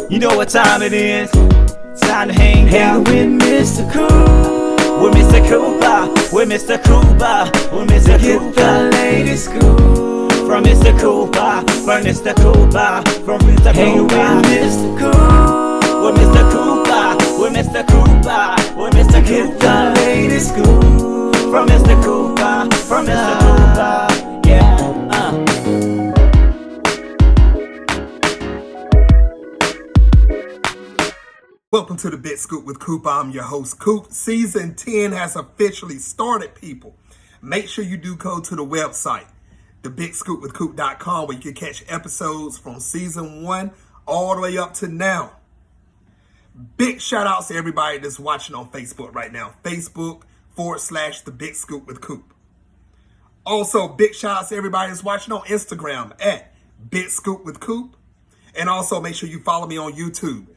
You know what time it is? It's time to hang out with Mr. Coop. With Mr. Cooper, with Mr. Cooper, with Mr. Cooper. Get the latest scoop from Mr. Cooper, from Mr. Cooper, from Mr. Cooper. Hang with Mr. Coop, with Mr. Cooper, with Mr. Cooper, with Mr. Cooper. Get the latest scoop from Mr. Cooper, from Mr. Cooper. Yeah. Welcome to the Big Scoop with Coop. I'm your host, Coop. Season 10 has officially started, people. Make sure you do go to the website, thebigscoopwithcoop.com, where you can catch episodes from season 1 all the way up to now. Big shout outs to everybody that's watching on Facebook right now. Facebook.com/The Big Scoop with Coop. Also, big shout outs to everybody that's watching on Instagram at Big Scoop with Coop. And also make sure you follow me on YouTube.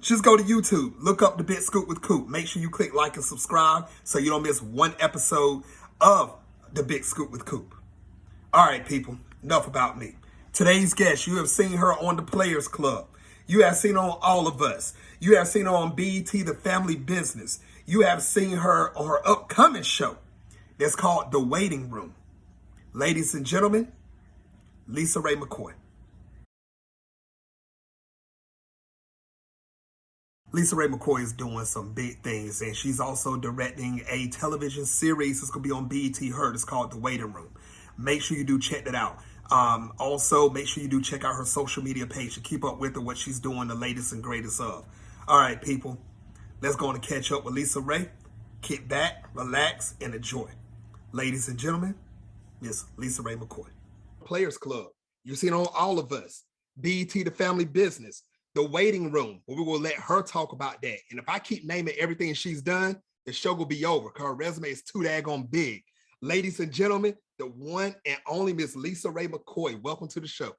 Just go to YouTube, look up The Big Scoop with Coop. Make sure you click like and subscribe so you don't miss one episode of The Big Scoop with Coop. All right, people, enough about me. Today's guest, you have seen her on The Players Club. You have seen her on All of Us. You have seen her on BET, The Family Business. You have seen her on her upcoming show that's called The Waiting Room. Ladies and gentlemen, LisaRaye McCoy. LisaRaye McCoy is doing some big things, and she's also directing a television series that's going to be on BET Heard. It's called The Waiting Room. Make sure you do check that out. Also, make sure you do check out her social media page to keep up with her, what she's doing, the latest and greatest of. All right, people, let's go on and catch up with LisaRaye. Kick back, relax, and enjoy. Ladies and gentlemen, Miss LisaRaye McCoy. Players Club. You've seen on All of Us. BET, The Family Business. The Waiting Room, where we will let her talk about that. And if I keep naming everything she's done, the show will be over because her resume is too daggone big. Ladies and gentlemen, the one and only Miss LisaRaye McCoy. Welcome to the show.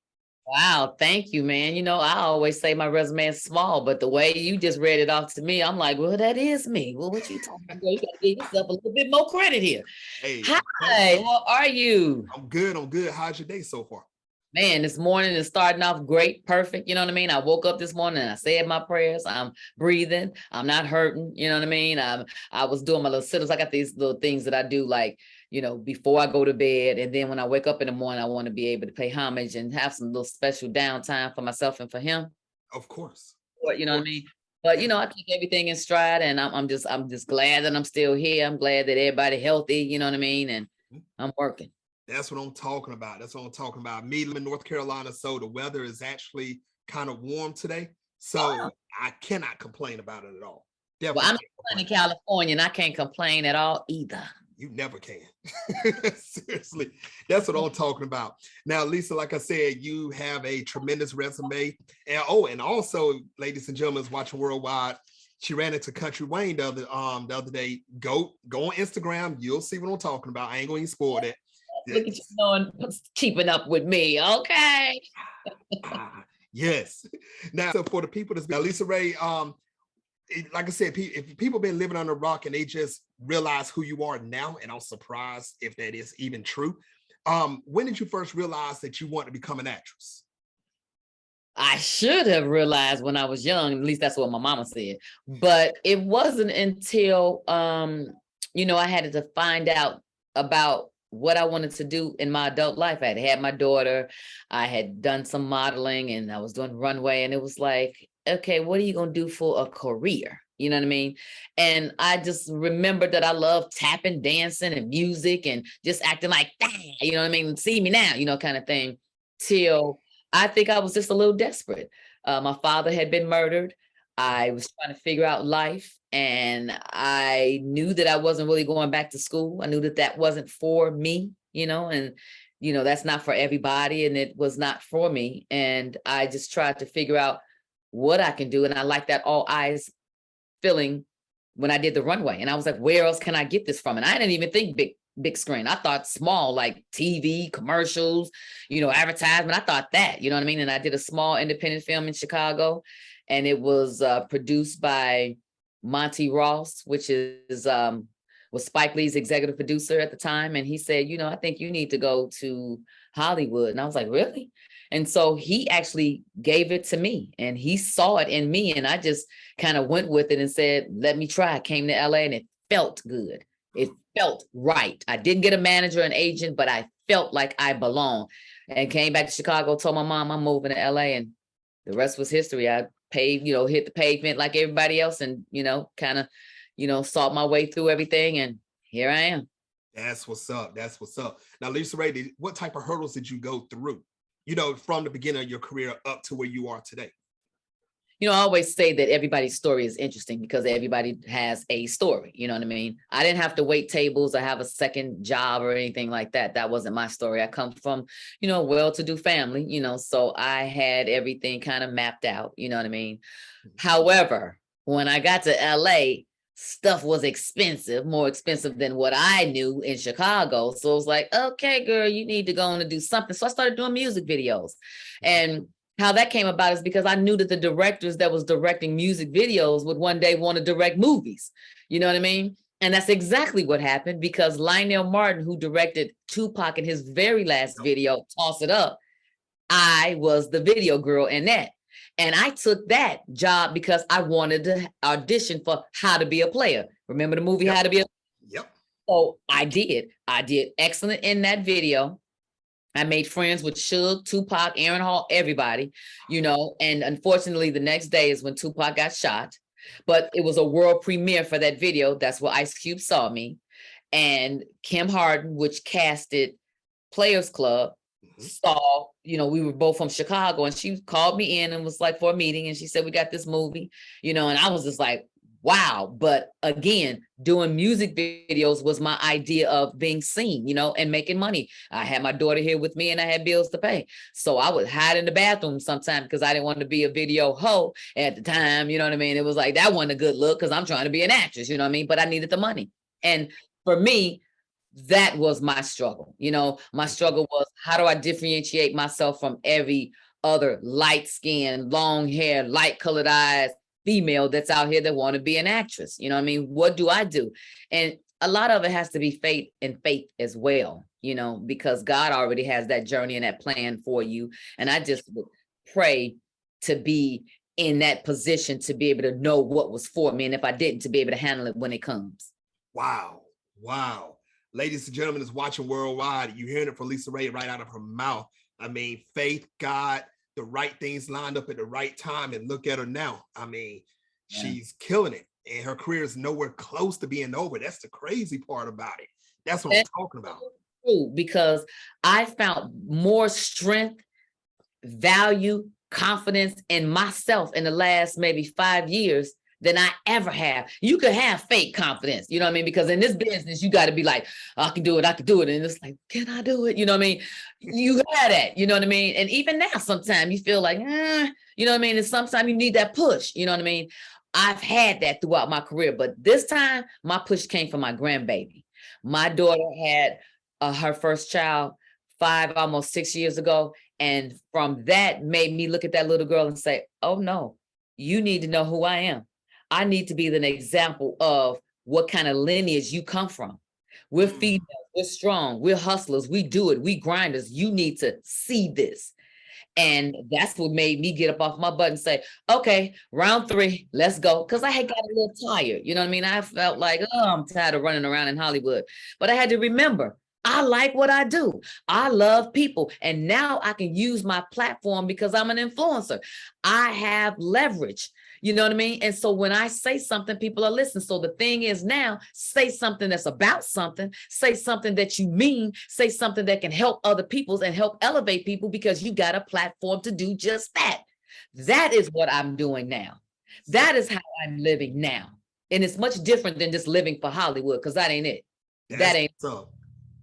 Wow, thank you, man. You know, I always say my resume is small, but the way you just read it off to me, I'm like, well, that is me. Well, what you talking about? You gotta give yourself a little bit more credit here. Hey, hi, how are you? I'm good. How's your day so far? Man, this morning is starting off great, perfect. You know what I mean? I woke up this morning and I said my prayers. I'm breathing. I'm not hurting. You know what I mean? I was doing my little sit-ups. I got these little things that I do, like, you know, before I go to bed. And then when I wake up in the morning, I want to be able to pay homage and have some little special downtime for myself and for him. Of course. You know what I mean? But, you know, I take everything in stride, and I'm just glad that I'm still here. I'm glad that everybody healthy. You know what I mean? And I'm working. That's what I'm talking about. Me, I'm in North Carolina, so the weather is actually kind of warm today. So I cannot complain about it at all. Definitely. Well, I'm in California, and I can't complain at all either. You never can. Seriously. That's what I'm talking about. Now, Lisa, like I said, you have a tremendous resume. And also, ladies and gentlemen, watching worldwide, she ran into Country Wayne the other day. Go on Instagram. You'll see what I'm talking about. I ain't going to spoil that. Look at you knowing, keeping up with me, okay? Yes. Now, so for the people that's been, LisaRaye, like I said, if people been living on a rock and they just realize who you are now, and I'm surprised if that is even true. When did you first realize that you want to become an actress? I should have realized when I was young. At least that's what my mama said. But it wasn't until, you know, I had to find out about what I wanted to do in my adult life. I had my daughter. I had done some modeling, and I was doing runway, and it was like, okay, what are you going to do for a career? You know what I mean? And I just remembered that I love tapping, dancing, and music, and just acting like that, you know what I mean? See me now, you know, kind of thing, till I think I was just a little desperate. My father had been murdered. I was trying to figure out life, and I knew that I wasn't really going back to school. I knew that that wasn't for me, you know, and, you know, that's not for everybody, and it was not for me. And I just tried to figure out what I can do. And I like that all eyes feeling when I did the runway. And I was like, where else can I get this from? And I didn't even think big screen. I thought small, like TV, commercials, you know, advertisement. I thought that, you know what I mean? And I did a small independent film in Chicago, and it was produced by Monty Ross, which was Spike Lee's executive producer at the time. And he said, you know, I think you need to go to Hollywood. And I was like, really? And so he actually gave it to me, and he saw it in me, and I just kind of went with it and said, let me try. I came to LA and it felt good. It felt right. I didn't get a manager, an agent, but I felt like I belonged, and came back to Chicago, told my mom I'm moving to LA, and the rest was history. I paid, hit the pavement like everybody else, and, kind of, sought my way through everything. And here I am. That's what's up. That's what's up. Now, LisaRaye, what type of hurdles did you go through, from the beginning of your career up to where you are today? I always say that everybody's story is interesting because everybody has a story. You know what I mean? I didn't have to wait tables or have a second job or anything like that. That wasn't my story. I come from, well-to-do family, so I had everything kind of mapped out. You know what I mean? However, when I got to LA, stuff was expensive, more expensive than what I knew in Chicago. So it was like, okay, girl, you need to go on and do something. So I started doing music videos. And how that came about is because I knew that the directors that was directing music videos would one day want to direct movies. You know what I mean? And that's exactly what happened, because Lionel Martin, who directed Tupac in his very last video, Toss It Up, I was the video girl in that. And I took that job because I wanted to audition for How to Be a Player. Remember the movie How to Be a Player? Yep. So I did excellent in that video. I made friends with Suge, Tupac, Aaron Hall, everybody, and unfortunately the next day is when Tupac got shot, but it was a world premiere for that video. That's where Ice Cube saw me. And Kim Harden, which casted Players Club, saw, we were both from Chicago, and she called me in and was like for a meeting, and she said, we got this movie, and I was just like, wow. But again, doing music videos was my idea of being seen, and making money. I had my daughter here with me and I had bills to pay. So I would hide in the bathroom sometimes because I didn't want to be a video hoe at the time. You know what I mean? It was like, that wasn't a good look because I'm trying to be an actress, you know what I mean? But I needed the money. And for me, that was my struggle. My struggle was, how do I differentiate myself from every other light skin, long hair, light colored eyes female that's out here that want to be an actress? You know what I mean? What do I do? And a lot of it has to be faith as well, because God already has that journey and that plan for you. And I just would pray to be in that position to be able to know what was for me. And if I didn't, to be able to handle it when it comes. Wow. Ladies and gentlemen, is watching worldwide. You're hearing it from LisaRaye right out of her mouth. I mean, faith, God, the right things lined up at the right time, and look at her now. I mean, she's killing it, and her career is nowhere close to being over. That's the crazy part about it. That's what I'm talking about. True, because I found more strength, value, confidence in myself in the last maybe 5 years than I ever have. You could have fake confidence, you know what I mean? Because in this business, you got to be like, I can do it. And it's like, can I do it? You know what I mean? You had that, you know what I mean? And even now, sometimes you feel like, you know what I mean? And sometimes you need that push, you know what I mean? I've had that throughout my career, but this time my push came from my grandbaby. My daughter had her first child 5, almost 6 years ago. And from that made me look at that little girl and say, oh no, you need to know who I am. I need to be an example of what kind of lineage you come from. We're females, we're strong, we're hustlers, we do it, we grinders. You need to see this. And that's what made me get up off my butt and say, okay, round 3, let's go. Because I had got a little tired. You know what I mean? I felt like, I'm tired of running around in Hollywood. But I had to remember, I like what I do. I love people. And now I can use my platform because I'm an influencer. I have leverage. You know what I mean? And so when I say something, people are listening. So the thing is now, say something that's about something, say something that you mean, say something that can help other people and help elevate people, because you got a platform to do just that. That is what I'm doing now. That is how I'm living now. And it's much different than just living for Hollywood, because that ain't it. That ain't what's up.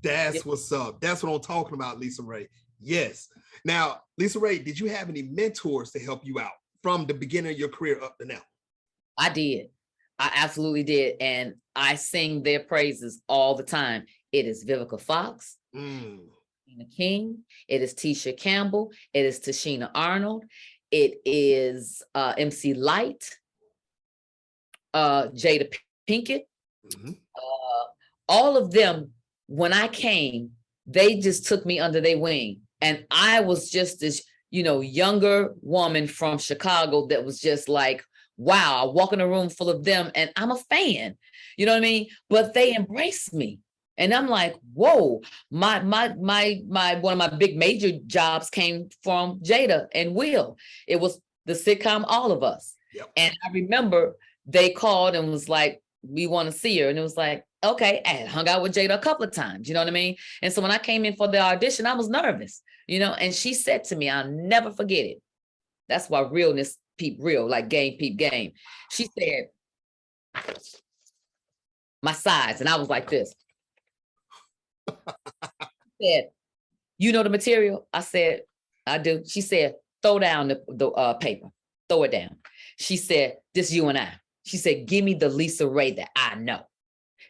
That's what's up. That's what I'm talking about, LisaRaye. Yes. Now, LisaRaye, did you have any mentors to help you out from the beginning of your career up to now? I did. I absolutely did. And I sing their praises all the time. It is Vivica Fox, Tina King. It is Tisha Campbell. It is Tashina Arnold. It is MC Light, Jada Pinkett. All of them, when I came, they just took me under their wing. And I was just this younger woman from Chicago that was just like, wow, I walk in a room full of them and I'm a fan, you know what I mean? But they embraced me. And I'm like, whoa, my one of my big major jobs came from Jada and Will. It was the sitcom All of Us. Yep. And I remember they called and was like, we want to see her. And it was like, okay, I had hung out with Jada a couple of times, you know what I mean? And so when I came in for the audition, I was nervous, and she said to me, I'll never forget it. That's why realness peep real, like game peep game. She said, my size. And I was like this. She said, you know the material? I said, I do. She said, throw down the paper, throw it down. She said, this you and I. She said, give me the LisaRaye that I know.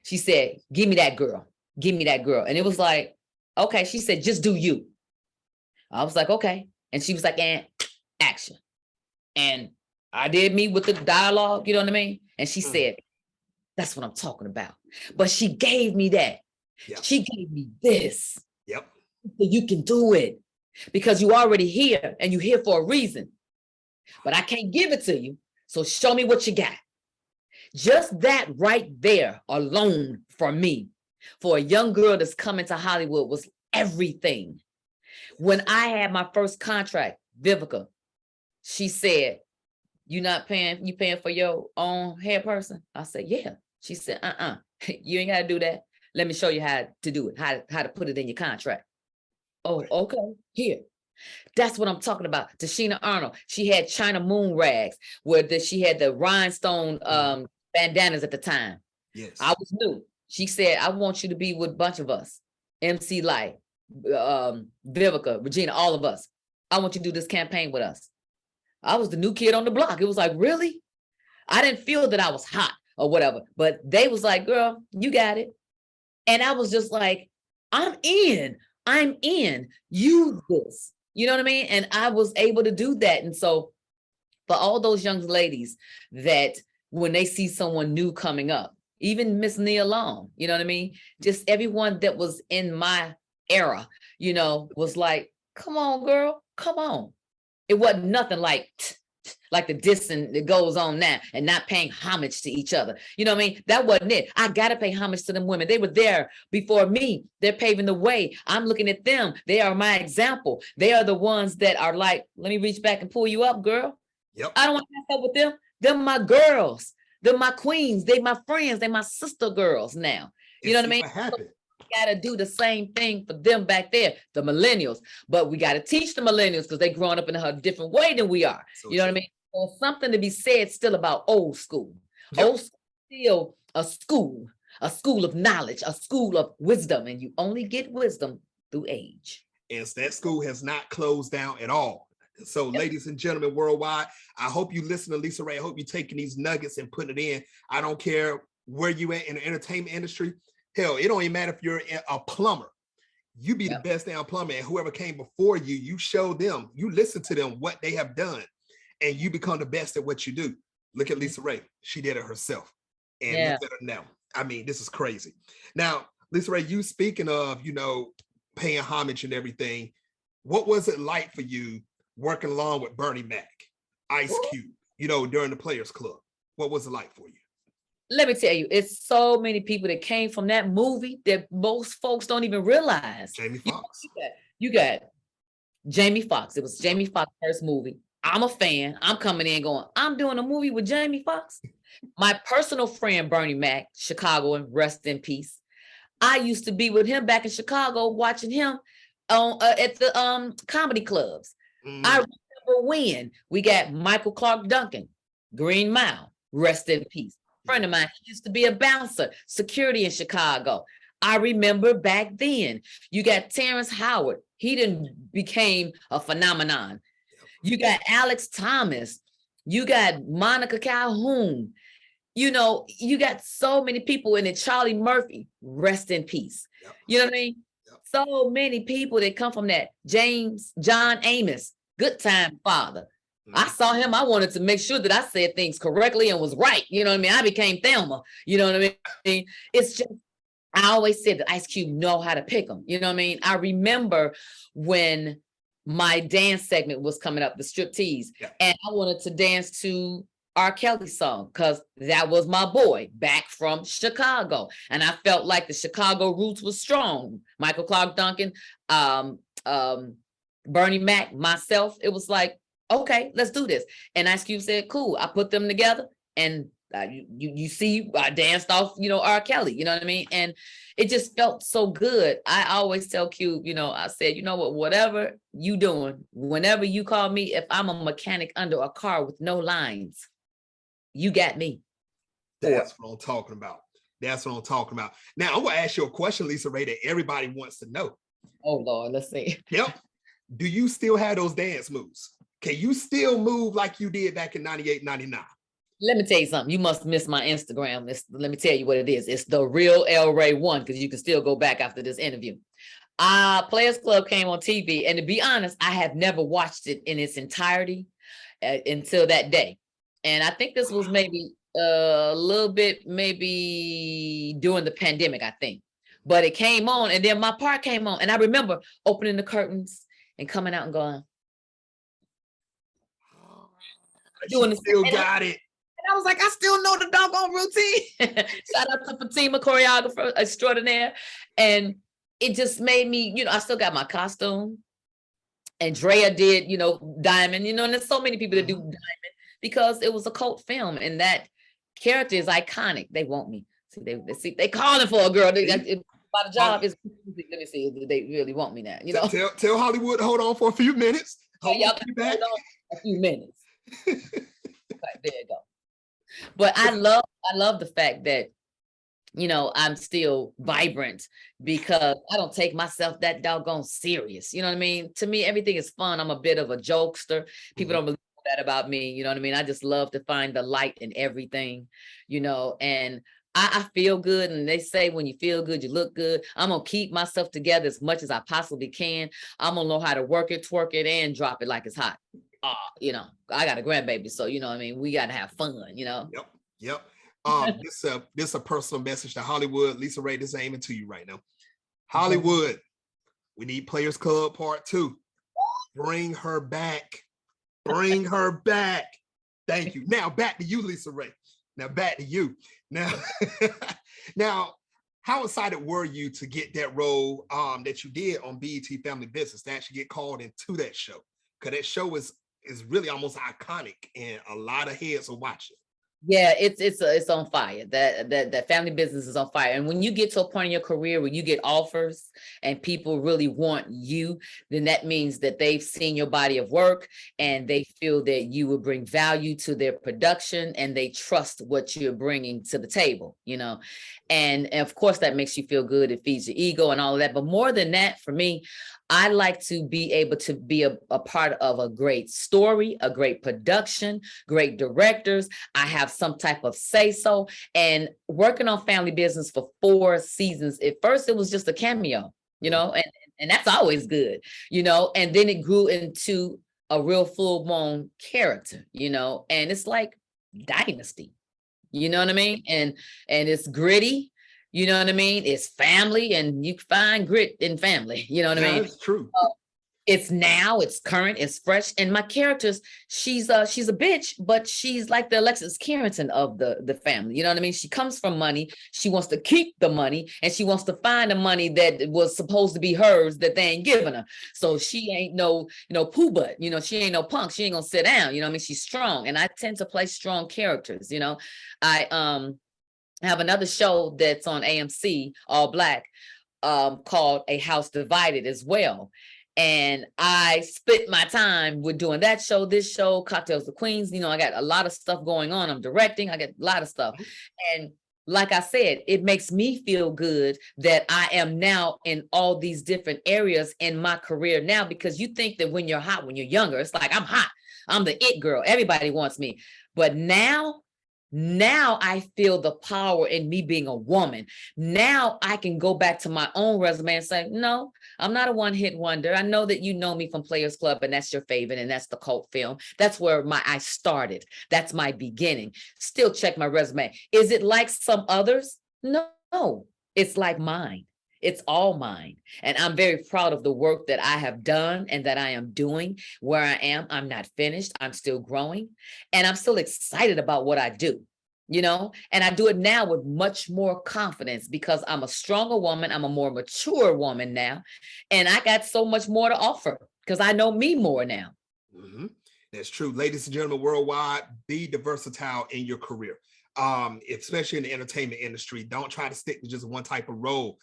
She said, give me that girl. Give me that girl. And it was like, okay. She said, just do you. I was like, okay. And she was like, and action. And I did me with the dialogue, you know what I mean? And she said, that's what I'm talking about. But she gave me that. Yep. She gave me this. Yep. So you can do it because you already here and you're here for a reason. But I can't give it to you. So show me what you got. Just that right there alone for me, for a young girl that's coming to Hollywood, was everything. When I had my first contract, Vivica, she said, you paying for your own hair person? I said, yeah. She said, you ain't got to do that. Let me show you how to do it, how to put it in your contract. Oh, okay, here. That's what I'm talking about. Tashina Arnold, she had China Moon rags where she had the rhinestone bandanas at the time. Yes. I was new. She said, I want you to be with a bunch of us. MC Light, Vivica, Regina, all of us. I want you to do this campaign with us. I was the new kid on the block. It was like, really? I didn't feel that I was hot or whatever, but they was like, girl, you got it. And I was just like, I'm in. Use this. You know what I mean? And I was able to do that. And so for all those young ladies that when they see someone new coming up, even Miss Nia Long, you know what I mean? Just everyone that was in my era, was like, come on, girl, come on. It wasn't nothing like the dissing that goes on now and not paying homage to each other. You know what I mean? That wasn't it. I got to pay homage to them women. They were there before me. They're paving the way. I'm looking at them. They are my example. They are the ones that are like, let me reach back and pull you up, girl. Yep. I don't want to mess up with them. They're my girls. They're my queens. They my friends. They my sister girls now. You know what I mean? Got to do the same thing for them back there, the millennials. But we got to teach the millennials because they're growing up in a different way than we are. You know what I mean? So something to be said still about old school. Yep. Old school is still a school of knowledge, a school of wisdom, and you only get wisdom through age. And that school has not closed down at all. So, ladies and gentlemen worldwide, I hope you listen to LisaRaye. I hope you're taking these nuggets and putting it in. I don't care where you at in the entertainment industry. Hell, it don't even matter if you're a plumber. You be the best damn plumber, and whoever came before you, you show them, you listen to them, what they have done, and you become the best at what you do. Look at LisaRaye. She did it herself. And look at her now. I mean, this is crazy. Now, LisaRaye, you speaking of, paying homage and everything, what was it like for you working along with Bernie Mac, Ice Cube, during the Players Club? What was it like for you? Let me tell you, it's so many people that came from that movie that most folks don't even realize. Jamie Foxx. You got Jamie Foxx. It was Jamie Foxx's first movie. I'm a fan. I'm coming in going, I'm doing a movie with Jamie Foxx. My personal friend, Bernie Mac, Chicagoan, rest in peace. I used to be with him back in Chicago, watching him at the comedy clubs. I remember when we got Michael Clark Duncan, Green Mile, rest in peace. Friend of mine, he used to be a bouncer, security in Chicago. I remember back then. You got Terrence Howard. He didn't became a phenomenon. You got Alex Thomas. You got Monica Calhoun. You got so many people in it. Charlie Murphy, rest in peace. Yep. You know what I mean? Yep. So many people that come from that. John Amos, good time father. I saw him. I wanted to make sure that I said things correctly and was right. You know what I mean? I became Thelma. You know what I mean? It's just, I always said that Ice Cube know how to pick them. You know what I mean? I remember when my dance segment was coming up, the striptease. Yeah. And I wanted to dance to R. Kelly's song because that was my boy back from Chicago. And I felt like the Chicago roots was strong. Michael Clark Duncan, Bernie Mac, myself. It was like, okay, let's do this. And Ice Cube said, cool. I put them together and you see, I danced off, R. Kelly, you know what I mean? And it just felt so good. I always tell Cube, I said, you know what, whatever you doing, whenever you call me, if I'm a mechanic under a car with no lines, you got me. That's what I'm talking about. That's what I'm talking about. Now, I'm going to ask you a question, LisaRaye, that everybody wants to know. Oh, Lord, let's see. Yep. Do you still have those dance moves? Can you still move like you did back in 98, 99? Let me tell you something. You must miss my Instagram. Let me tell you what it is. It's the real LisaRaye 1, because you can still go back after this interview. Players Club came on TV, and to be honest, I have never watched it in its entirety until that day. And I think this was maybe a little bit, maybe during the pandemic, I think. But it came on, and then my part came on, and I remember opening the curtains and coming out and going, doing still got it. And I was like, I still know the doggone routine. Shout out to Fatima, choreographer extraordinaire. And it just made me, I still got my costume. Andrea did, Diamond, and there's so many people that do Diamond because it was a cult film, and that character is iconic. They want me. See, they calling for a girl. By the job is, let me see, they really want me now. Tell Hollywood, hold on for a few minutes. Hold on a few minutes. Right, there you go. But I love the fact that, I'm still vibrant because I don't take myself that doggone serious. You know what I mean? To me, everything is fun. I'm a bit of a jokester. People don't believe that about me. You know what I mean? I just love to find the light in everything, and I feel good. And they say when you feel good, you look good. I'm going to keep myself together as much as I possibly can. I'm going to know how to work it, twerk it, and drop it like it's hot. I got a grandbaby, so we got to have fun, Yep. This a personal message to Hollywood. LisaRaye, this is aiming to you right now. Hollywood, we need Players Club Part 2. Bring her back. Bring her back. Thank you. Now back to you, LisaRaye. Now back to you. Now, how excited were you to get that role that you did on BET Family Business, to actually get called into that show? Because that show is really almost iconic, and a lot of heads are watching. Yeah, it's on fire. That Family Business is on fire. And when you get to a point in your career where you get offers and people really want you, then that means that they've seen your body of work and they feel that you will bring value to their production, and they trust what you're bringing to the table, and of course that makes you feel good. It feeds your ego and all of that. But more than that, for me, I like to be able to be a part of a great story, a great production, great directors. I have some type of say-so. And working on Family Business for 4 seasons, at first it was just a cameo, and that's always good, and then it grew into a real full-blown character, and it's like Dynasty, you know what I mean? And it's gritty. You know what I mean? It's family, and you find grit in family. You know what I mean? That's true. It's now, it's current, it's fresh. And my characters, she's a bitch, but she's like the Alexis Carrington of the family. You know what I mean? She comes from money. She wants to keep the money, and she wants to find the money that was supposed to be hers that they ain't giving her. So she ain't no, poo butt. She ain't no punk. She ain't gonna sit down. You know what I mean? She's strong, and I tend to play strong characters. I have another show that's on AMC, all Black, called A House Divided as well. And I split my time with doing that show, this show, Cocktails of Queens. I got a lot of stuff going on. I'm directing. I got a lot of stuff. And like I said, it makes me feel good that I am now in all these different areas in my career now, because you think that when you're hot, when you're younger, it's like, I'm hot. I'm the it girl. Everybody wants me. But now I feel the power in me being a woman. Now I can go back to my own resume and say, no, I'm not a one-hit wonder. I know that you know me from Players Club, and that's your favorite, and that's the cult film. That's where I started. That's my beginning. Still check my resume. Is it like some others? No, it's like mine. It's all mine. And I'm very proud of the work that I have done and that I am doing. Where I am, I'm not finished. I'm still growing. And I'm still excited about what I do, and I do it now with much more confidence because I'm a stronger woman. I'm a more mature woman now. And I got so much more to offer because I know me more now. Mm-hmm. That's true. Ladies and gentlemen worldwide, be versatile in your career. Especially in the entertainment industry. Don't try to stick to just one type of role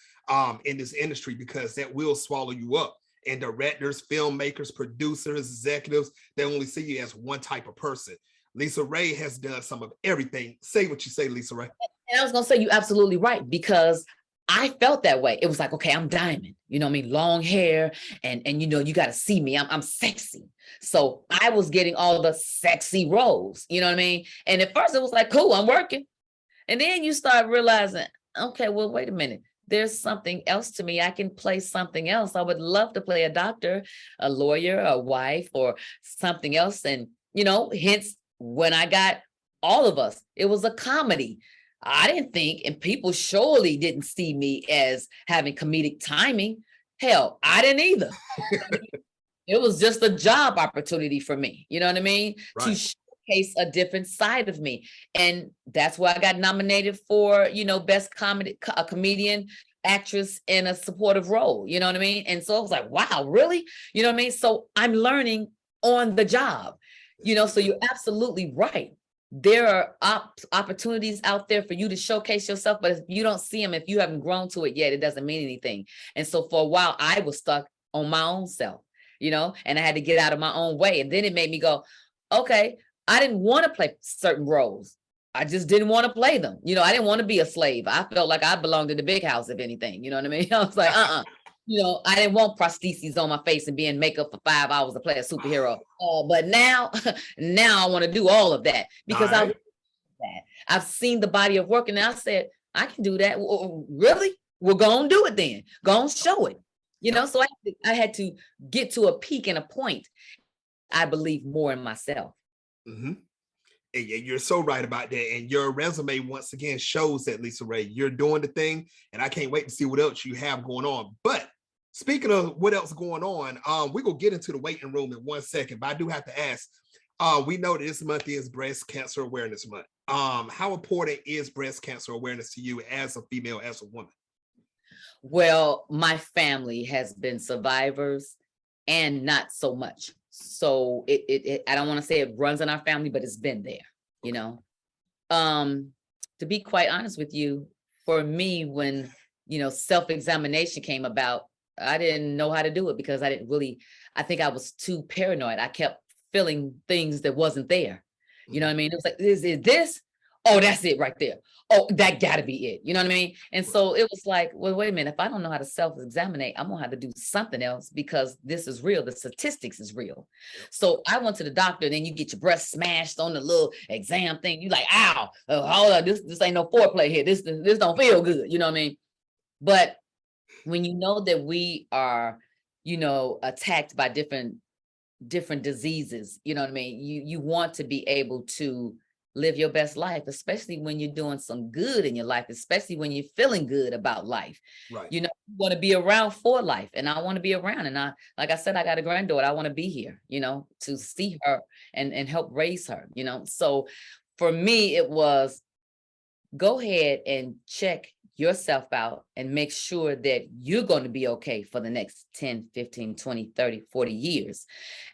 in this industry, because that will swallow you up. And directors, filmmakers, producers, executives, they only see you as one type of person. LisaRaye has done some of everything. Say what you say, LisaRaye. And I was going to say, you're absolutely right, because I felt that way. It was like, okay, I'm diamond, you know what I mean? Long hair and you got to see me. I'm sexy. So I was getting all the sexy roles, you know what I mean? And at first it was like, cool, I'm working. And then you start realizing, okay, well, wait a minute. There's something else to me. I can play something else. I would love to play a doctor, a lawyer, a wife, or something else. And, hence when I got All of Us, it was a comedy. I didn't think, and people surely didn't see me as having comedic timing. Hell, I didn't either. It was just a job opportunity for me. You know what I mean? Right. To showcase a different side of me. And that's why I got nominated for, best comedian, actress in a supportive role. You know what I mean? And so I was like, wow, really? You know what I mean? So I'm learning on the job, so you're absolutely right. There are opportunities out there for you to showcase yourself, but if you don't see them, if you haven't grown to it yet, it doesn't mean anything. And so for a while, I was stuck on my own self, and I had to get out of my own way. And then it made me go, okay, I didn't want to play certain roles. I just didn't want to play them. I didn't want to be a slave. I felt like I belonged in the big house, if anything, you know what I mean? I was like, I didn't want prostheses on my face and be in makeup for 5 hours to play a superhero. But now I want to do all of that because I've seen the body of work, and I said, I can do that. Really? We're going to do it then. Go and show it. So I had to get to a peak and a point. I believe more in myself. Mm-hmm. And you're so right about that. And your resume, once again, shows that, LisaRaye, you're doing the thing. And I can't wait to see what else you have going on. But speaking of what else going on, we're going to get into the waiting room in 1 second. But I do have to ask, we know that this month is Breast Cancer Awareness Month. How important is breast cancer awareness to you as a female, as a woman? Well, my family has been survivors and not so much. So it I don't want to say it runs in our family, but it's been there, to be quite honest with you, for me, when, self-examination came about, I didn't know how to do it because I think I was too paranoid. I kept feeling things that wasn't there. You know what I mean? It was like, is it this? Oh, that's it right there. Oh, that gotta be it. You know what I mean? And so it was like, well, wait a minute. If I don't know how to self-examine, I'm gonna have to do something else because this is real. The statistics is real. So I went to the doctor, and then you get your breast smashed on the little exam thing. You like, ow, hold on, this ain't no foreplay here. This don't feel good. You know what I mean? But when you know that we are, attacked by different diseases, you know what I mean? You want to be able to live your best life, especially when you're doing some good in your life, especially when you're feeling good about life. Right. You want to be around for life, and I want to be around. And like I said, I got a granddaughter. I want to be here, to see her and help raise her, So for me, it was go ahead and check yourself out and make sure that you're going to be okay for the next 10, 15, 20, 30, 40 years.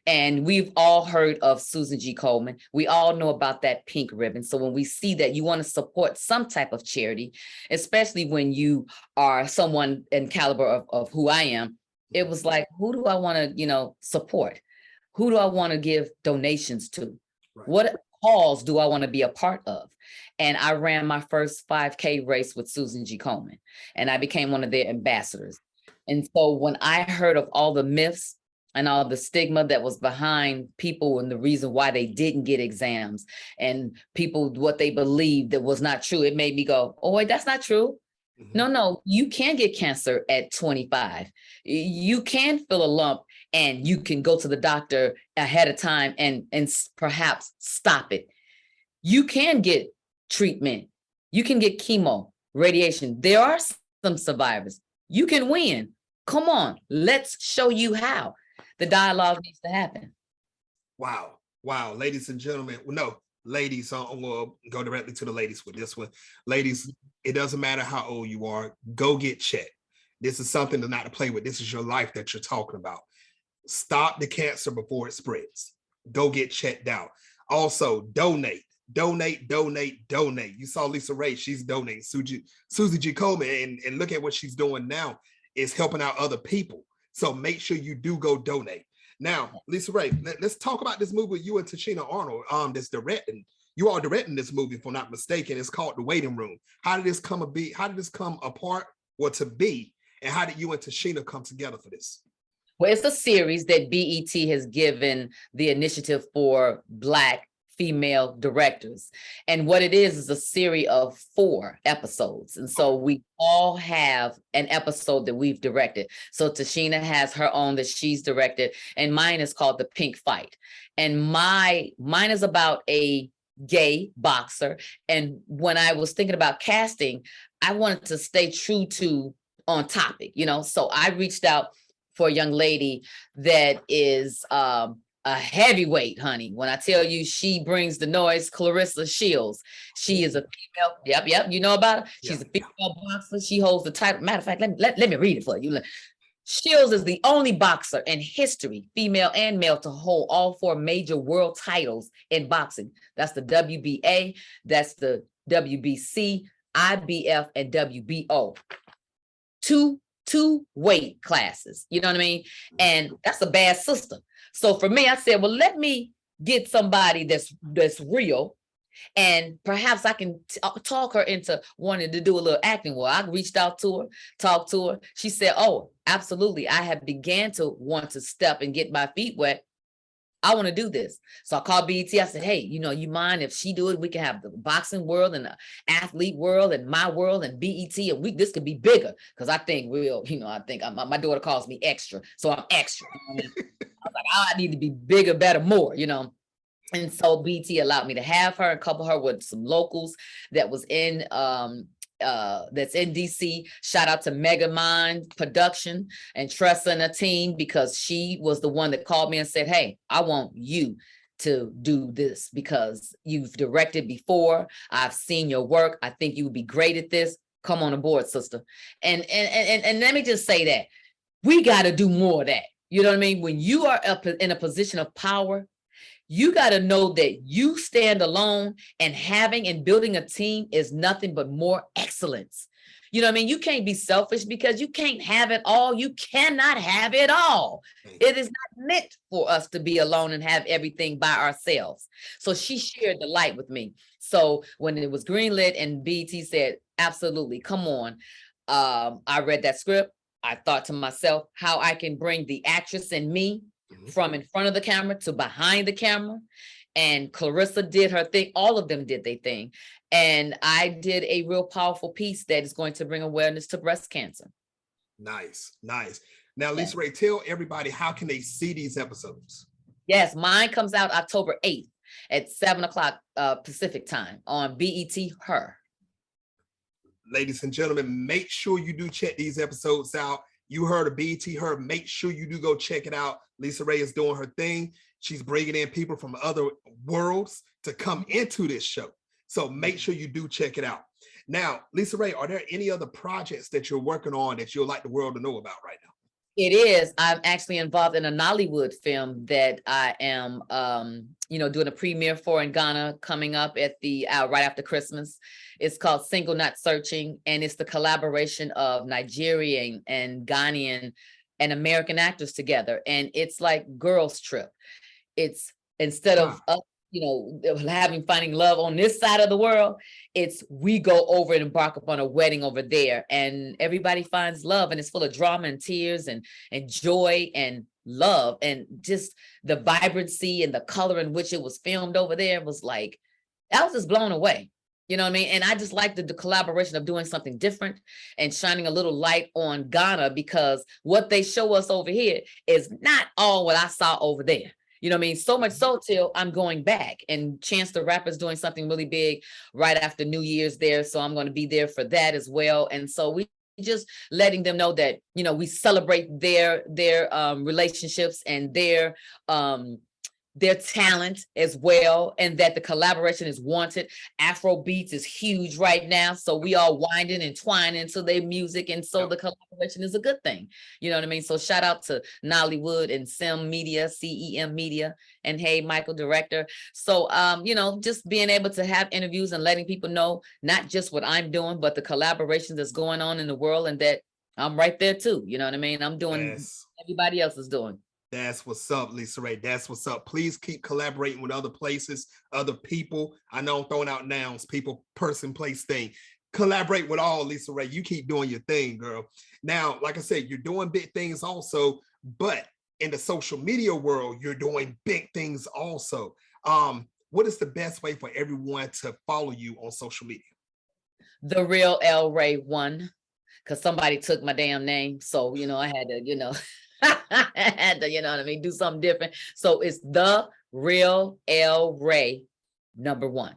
And we've all heard of Susan G. Komen. We all know about that pink ribbon. So when we see that, you want to support some type of charity, especially when you are someone in caliber of who I am. It was like, who do I want to, support? Who do I want to give donations to? Right. What cause do I want to be a part of? And I ran my first 5K race with Susan G. Komen, and I became one of their ambassadors. And so when I heard of all the myths and all the stigma that was behind people and the reason why they didn't get exams and people, what they believed that was not true, it made me go, oh, wait, that's not true. Mm-hmm. No, you can get cancer at 25. You can feel a lump and you can go to the doctor ahead of time and perhaps stop it. You can get treatment. You can get chemo, radiation. There are some survivors. You can win. Come on, let's show you how. The dialogue needs to happen. Wow. Wow. Ladies and gentlemen, well, no, ladies, I'm going to go directly to the ladies with this one. Ladies, it doesn't matter how old you are, go get checked. This is something to not to play with. This is your life that you're talking about. Stop the cancer before it spreads. Go get checked out. Also, donate. Donate. You saw LisaRaye, she's donating. Susie G. Coleman, and look at what she's doing now, is helping out other people. So make sure you do go donate. Now, LisaRaye, let's talk about this movie you and Tashina Arnold that's directing. You are directing this movie, if I'm not mistaken. It's called The Waiting Room. How did this come apart or to be? And how did you and Tashina come together for this? Well, it's a series that BET has given the initiative for Black female directors. And what it is a series of 4 episodes. And so we all have an episode that we've directed. So Tashina has her own that she's directed, and mine is called The Pink Fight. And mine is about a gay boxer. And when I was thinking about casting, I wanted to stay true to on topic, so I reached out for a young lady that is a heavyweight, honey. When I tell you she brings the noise, Clarissa Shields. She is a female. Yep. You know about her? She's a female boxer. She holds the title. Matter of fact, let me read it for you. Shields is the only boxer in history, female and male, to hold all 4 major world titles in boxing. That's the WBA, that's the WBC, IBF, and WBO. Two weight classes, you know what I mean? And that's a bad system. So for me, I said, well, let me get somebody that's real, and perhaps I can talk her into wanting to do a little acting. Well, I reached out to her, talked to her. She said, oh, absolutely. I have began to want to step and get my feet wet. I want to do this. So I called BET. I said, hey, you mind if she do it? We can have the boxing world and the athlete world and my world and BET, and this could be bigger. Because I think I think my daughter calls me extra. So I'm extra. I was like, oh, I need to be bigger, better, more, And so BT allowed me to have her and couple her with some locals that was in that's in DC. Shout out to Mega Mind Production and Tressa and a team, because she was the one that called me and said, hey, I want you to do this because you've directed before. I've seen your work. I think you would be great at this. Come on aboard, sister. And let me just say that we got to do more of that. You know what I mean? When you are up in a position of power, you got to know that you stand alone, and having and building a team is nothing but more excellence. You know what I mean? You can't be selfish because you can't have it all. You cannot have it all. It is not meant for us to be alone and have everything by ourselves. So she shared the light with me. So when it was greenlit and BT said, absolutely, come on. I read that script. I thought to myself how I can bring the actress in me from in front of the camera to behind the camera. And Clarissa did her thing. All of them did their thing. And I did a real powerful piece that is going to bring awareness to breast cancer. Nice. Now, LisaRaye, tell everybody, how can they see these episodes? Yes, mine comes out October 8th at 7:00 Pacific time on BET Her. Ladies and gentlemen, make sure you do check these episodes out. You heard of BET Her. Make sure you do go check it out. LisaRaye is doing her thing. She's bringing in people from other worlds to come into this show. So make sure you do check it out. Now, LisaRaye, are there any other projects that you're working on that you'd like the world to know about right now? It is. I'm actually involved in a Nollywood film that I am, doing a premiere for in Ghana coming up at the right after Christmas. It's called Single Not Searching, and it's the collaboration of Nigerian and Ghanaian and American actors together. And it's like girls' trip. It's instead of us, finding love on this side of the world, it's we go over and embark upon a wedding over there, and everybody finds love, and it's full of drama and tears and joy and love, and just the vibrancy and the color in which it was filmed over there was like, I was just blown away. You know what I mean? And I just like the collaboration of doing something different and shining a little light on Ghana, because what they show us over here is not all what I saw over there. You know what I mean? So much so till I'm going back, and Chance the Rapper's doing something really big right after New Year's there. So I'm going to be there for that as well. And so we just letting them know that, we celebrate their relationships and their talent as well, and that the collaboration is wanted. Afro beats is huge right now, so we all winding and twining to their music, and so the collaboration is a good thing. You know what I mean? So shout out to Nollywood and CEM Media, and hey, Michael, director. So just being able to have interviews and letting people know not just what I'm doing, but the collaborations that's going on in the world, and that I'm right there too. You know what I mean? I'm doing everybody else is doing. That's what's up, LisaRaye. That's what's up. Please keep collaborating with other places, other people. I know I'm throwing out nouns, people, person, place, thing. Collaborate with all, LisaRaye. You keep doing your thing, girl. Now, like I said, you're doing big things also, but in the social media world, you're doing big things also. What is the best way for everyone to follow you on social media? The Real L Ray 1, because somebody took my damn name. So, I had to, I had to, you know what I mean, do something different. So it's The Real L Ray #1.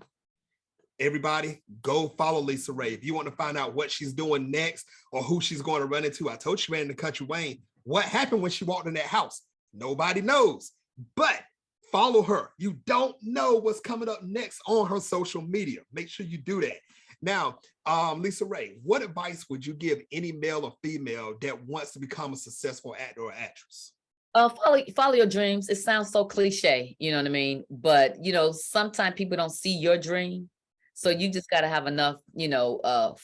Everybody, go follow LisaRaye. If you want to find out what she's doing next or who she's going to run into, I told you, ran into Country Wayne. What happened when she walked in that house? Nobody knows, but follow her. You don't know what's coming up next on her social media. Make sure you do that. Now, LisaRaye, what advice would you give any male or female that wants to become a successful actor or actress? Follow your dreams. It sounds so cliche, you know what I mean? But, sometimes people don't see your dream. So you just got to have enough,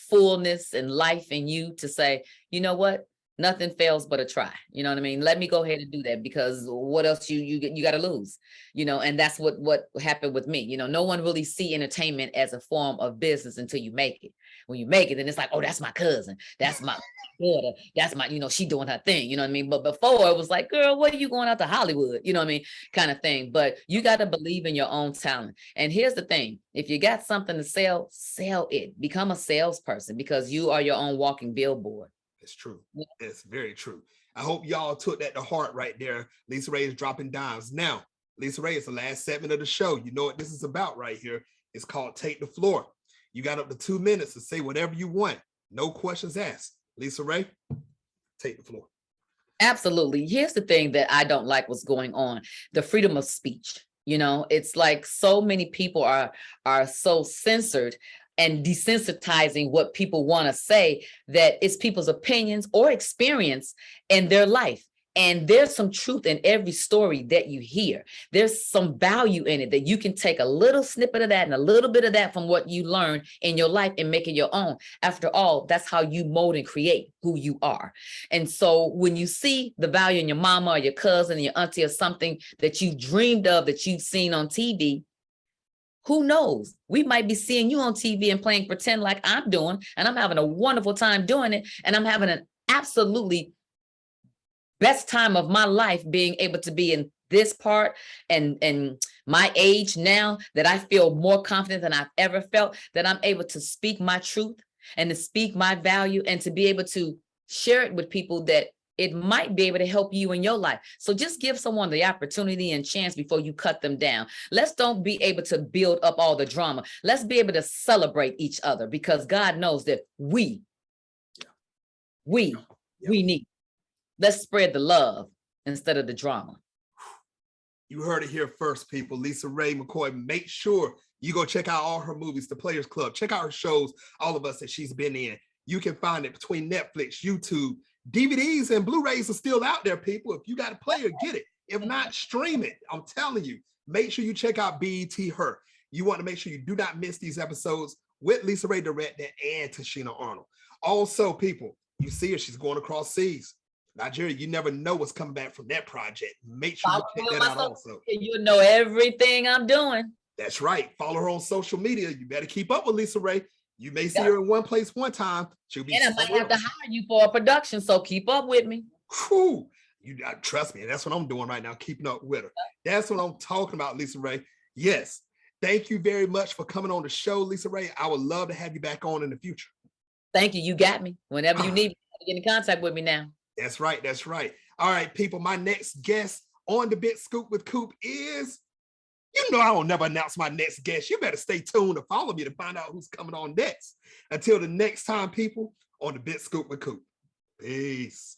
fullness and life in you to say, you know what? Nothing fails but a try. You know what I mean? Let me go ahead and do that, because what else you got to lose, and that's what happened with me. No one really see entertainment as a form of business until you make it. When you make it, then it's like, oh, that's my cousin. That's my daughter. That's my, she doing her thing. You know what I mean? But before it was like, girl, what are you going out to Hollywood? You know what I mean? Kind of thing. But you got to believe in your own talent. And here's the thing. If you got something to sell it. Become a salesperson, because you are your own walking billboard. It's true. It's very true. I hope y'all took that to heart right there. LisaRaye is dropping dimes. Now, LisaRaye, it's the last segment of the show. You know what this is about right here. It's called Take the Floor. You got up to 2 minutes to say whatever you want. No questions asked. LisaRaye, take the floor. Absolutely. Here's the thing that I don't like what's going on. The freedom of speech. It's like so many people are so censored and desensitizing what people want to say, that it's people's opinions or experience in their life. And there's some truth in every story that you hear. There's some value in it that you can take a little snippet of that and a little bit of that from what you learn in your life and make it your own. After all, that's how you mold and create who you are. And so when you see the value in your mama or your cousin or your auntie or something that you dreamed of, that you've seen on TV, who knows? We might be seeing you on TV and playing pretend like I'm doing, and I'm having a wonderful time doing it. And I'm having an absolutely best time of my life being able to be in this part and my age now, that I feel more confident than I've ever felt, that I'm able to speak my truth and to speak my value and to be able to share it with people, that it might be able to help you in your life. So just give someone the opportunity and chance before you cut them down. Let's don't be able to build up all the drama. Let's be able to celebrate each other, because God knows that we need. Let's spread the love instead of the drama. You heard it here first, people. LisaRaye McCoy. Make sure you go check out all her movies, The Players Club. Check out her shows, all of us that she's been in. You can find it between Netflix, YouTube. DVDs and Blu-rays are still out there, people. If you got a player, get it. If not, stream it. I'm telling you. Make sure you check out BET Her. You want to make sure you do not miss these episodes with LisaRaye directing and Tashina Arnold. Also, people, you see her. She's going across seas. Nigeria, you never know what's coming back from that project. Make sure you check that out also. You know everything I'm doing. That's right. Follow her on social media. You better keep up with LisaRaye. You may see her in one place one time. She'll be. And I might have to hire you for a production, so keep up with me. Whew. You trust me. That's what I'm doing right now, keeping up with her. That's what I'm talking about, LisaRaye. Yes. Thank you very much for coming on the show, LisaRaye. I would love to have you back on in the future. Thank you. You got me. Whenever you need me, get in contact with me now. That's right. That's right. All right, people. My next guest on the Big Scoop with Coop is. You know I don't never announce my next guest. You better stay tuned to follow me to find out who's coming on next. Until the next time, people, on the Big Scoop with Coop. Peace.